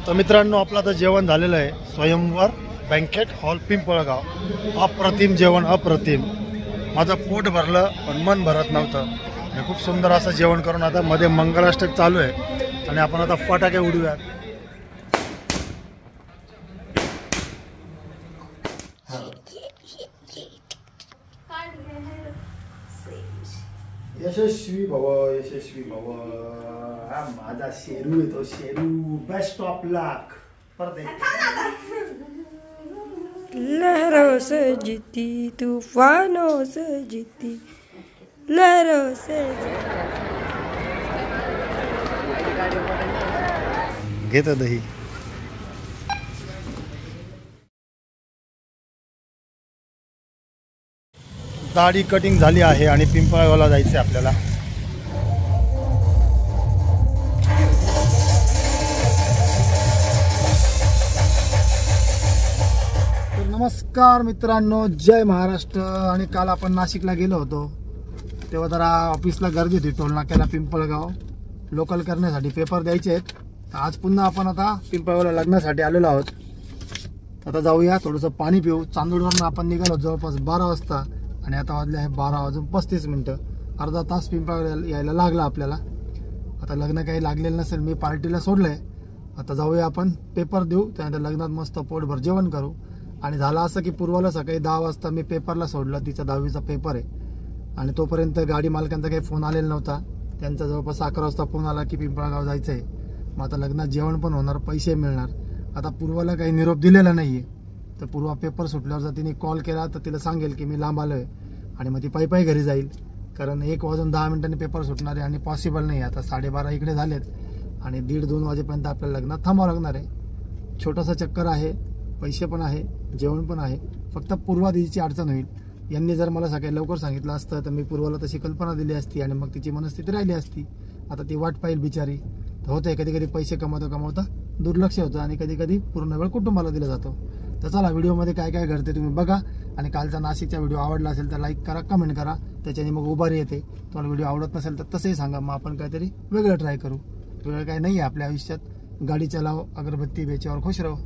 तर मित्रांनो आपलं आता जेवण झालेलं आहे. स्वयंवर बँकेट हॉल पिंपळगाव. अप्रतिम जेवण, अप्रतिम. माझं पोट भरलं पण मन भरत नव्हतं. आणि खूप सुंदर असं जेवण करून आता मध्ये मंगलाष्टक चालू आहे आणि आपण आता फटाके उडवूयात. यशस्वी भव, यशस्वी भव. हा माझा शेरू आहे, तो शेरू. बेस्ट ऑफ लक. परत लहरों से जीती तूफानों से जीती लहरों से घेतो दही. दाढी कटिंग झाली आहे आणि पिंपळगावला जायचं आहे आपल्याला. नमस्कार मित्रांनो, जय महाराष्ट्र. आणि काल आपण नाशिकला गेलो होतो तेव्हा जरा ऑफिसला गर्दी होती. टोलनाक्याला पिंपळगाव लोकल करण्यासाठी पेपर द्यायचे आहेत. आज पुन्हा आपण आता पिंपळगावला लग्नासाठी आलेलो आहोत. आता जाऊया, थोडंसं पाणी पिऊ. चांदोडवरून आपण निघालो जवळपास 12 वाजता आणि आता वाजले आहे 12:35. अर्धा तास पिंपळगाव यायला लागला आपल्याला. आता लग्न काही लागलेलं नसेल, मी पार्टीला सोडलं आहे. आता जाऊया आपण, पेपर देऊ, त्यानंतर लग्नात मस्त पोटभर जेवण करू. आणि झालं असं की पूर्वाला सकाळी 10 वाजता मी पेपरला सोडलं. तिचा 10वीचा पेपर आहे आणि तोपर्यंत गाडी मालकांचा काही फोन आलेला नव्हता. त्यांचा जवळपास 11 वाजता फोन आला की पिंपळगाव जायचं आहे. मग आता लग्नात जेवण पण होणार, पैसे मिळणार. आता पूर्वाला काही निरोप दिलेला नाही आहे. तर पूर्वा पेपर सुटल्यावर जर तिने कॉल केला तर तिला सांगेल की मी लांब आलो आहे आणि मग ती पायी घरी जाईल. कारण 1:10 पेपर सुटणार आहे आणि पॉसिबल नाही. आता 12:30 इकडे झालेत आणि 1:30-2 वाजेपर्यंत आपल्याला लग्नात थांबावं लागणार आहे. छोटासा चक्कर आहे, पैसे पण आहे, जेवण पण आहे. फक्त पूर्वा दिदीची अडचण होईल. यांनी जर मला सकाळी लवकर सांगितलं असतं तर मी पूर्वाला तशी कल्पना दिली असती आणि मग तिची मनस्थिती राहिली असती. आता ती वाट पाहिल बिचारी. तर होतंय कधी कधी पैसे कमवता दुर्लक्ष होतं आणि कधी कधी पूर्ण वेळ कुटुंबाला दिला जातो. तर चला, व्हिडिओमध्ये काय काय घडते तुम्ही बघा. आणि कालचा नाशिकचा व्हिडिओ आवडला असेल तर लाईक करा, कमेंट करा. त्याच्याने मग उभारी येते. तुम्हाला व्हिडिओ आवडत नसेल तर तसंही सांगा, मग आपण काहीतरी वेगळं ट्राय करू. वेगळं काय नाही आहे आपल्या आयुष्यात. गाडी चलाव, अगरबत्ती बेचावर खुश राहो.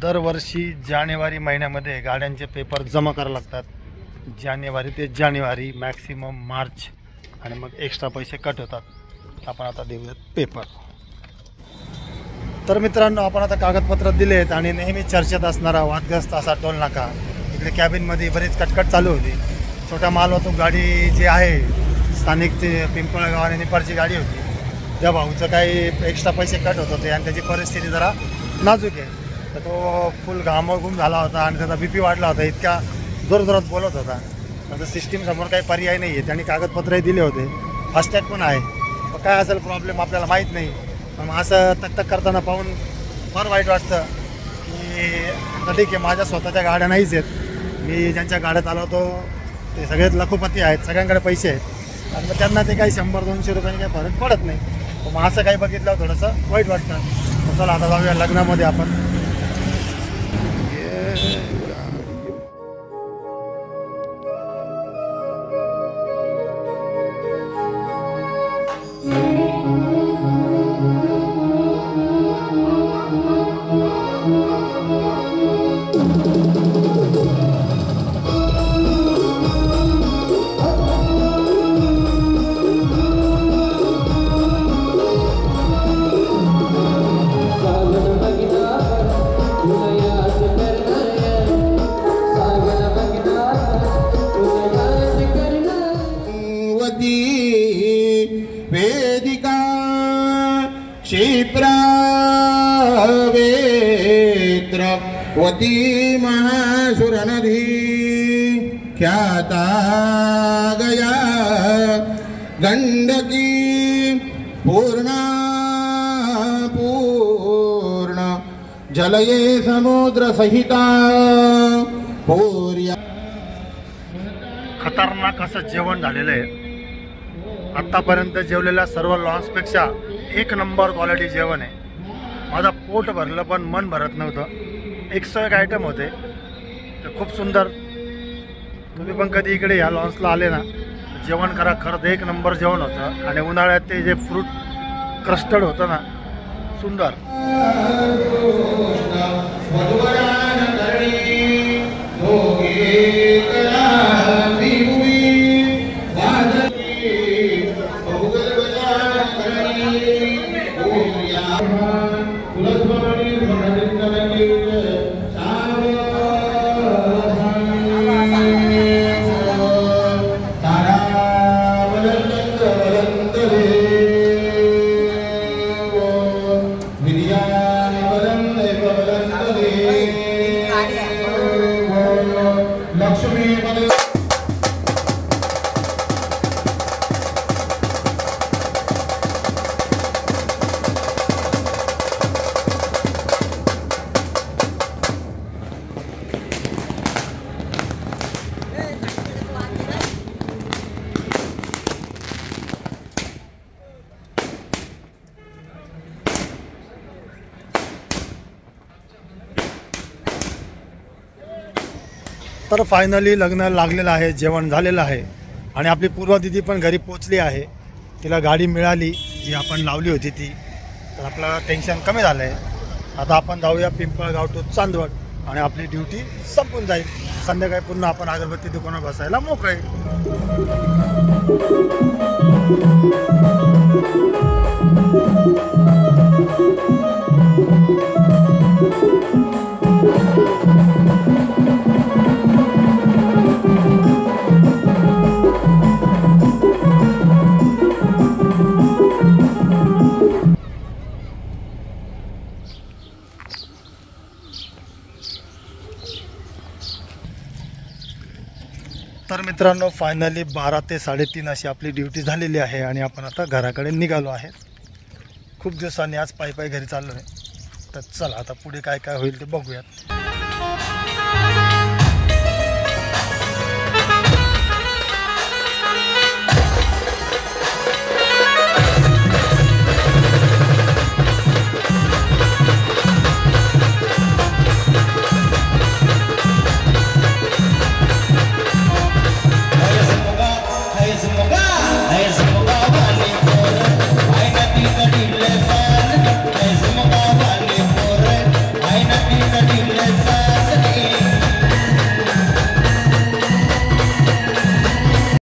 दरवर्षी जानेवारी महिन्यामध्ये गाड्यांचे पेपर जमा करावे लागतात. जानेवारी ते जानेवारी, मॅक्सिमम मार्च, आणि मग एक्स्ट्रा पैसे कट होतात. आपण आता देऊयात पेपर. तर मित्रांनो, आपण आता कागदपत्र दिले आहेत आणि नेहमी चर्चेत असणारा वादग्रस्त असा टोल नाका. इकडे कॅबिनमध्ये बरीच कटकट चालू होती. छोटा माल वाहतूक गाडी जी आहे, स्थानिकची पिंपळगाव आणि निपारची गाडी होती. त्या भाऊचं काही एक्स्ट्रा पैसे कट होत होते आणि त्याची परिस्थिती जरा नाजूक आहे. तर तो फुल घामघूम झाला होता आणि त्याचा BP वाढला होता. इतक्या जोरजोरात बोलत होता. तर सिस्टीमसमोर काही पर्याय नाही आहे. त्यांनी कागदपत्रही दिले होते, फास्टॅग पण आहे. मग काय असेल प्रॉब्लेम आपल्याला माहीत नाही. पण असं तक करताना पाहून फार वाईट वाटतं की ठीक आहे, माझ्या स्वतःच्या गाड्या नाहीच आहेत. मी ज्यांच्या गाड्यात आलो होतो ते सगळेच लखोपती आहेत, सगळ्यांकडे पैसे आहेत आणि मग त्यांना ते काही 100-200 रुपयांनी काही फरक पडत नाही. मग असं काही बघितलं थोडंसं वाईट वाटतं. चला आता जाऊया लग्नामध्ये आपण. वेदिका क्षिप्रा वेत्रवती महासुरनदी ख्याता गया गंडकी पूर्णा पूर्ण जलये समुद्र सहिता पूर्या. खतरनाक असं जेवण झालेलं आहे. आतापर्यंत जेवलेल्या सर्व लॉन्सपेक्षा एक नंबर क्वालिटी जेवण आहे. माझं पोट भरलं पण मन भरत नव्हतं. 101 आयटम होते तर खूप सुंदर. तुम्ही पण कधी इकडे या लॉन्सला आले ना जेवण करा. खरंच एक नंबर जेवण होतं. आणि उन्हाळ्यात ते जे फ्रूट क्रस्टर्ड होतं ना सुंदर. तर फायनली लग्न लागलेलं आहे. जेवण झालेलं आहे आणि आपली पूर्वा दिदी पण घरी पोचली आहे. तिला गाडी मिळाली जी आपण लावली होती ती. तर आपलं टेन्शन कमी झालं आहे. आता आपण जाऊया पिंपळगाव टू चांदवड आणि आपली ड्युटी संपून जाईल. संध्याकाळी पुन्हा आपण अगरबत्ती दुकानात बसायला मोकळे. तर मित्रांनो फायनली 12 ते 3:30 अशी आपली ड्युटी झालेली आहे आणि आपण आता घराकडे निघालो आहे. खूप दिवसांनी आज पायी घरी चाललो आहे. तर चला आता पुढे काय काय होईल ते बघूयात.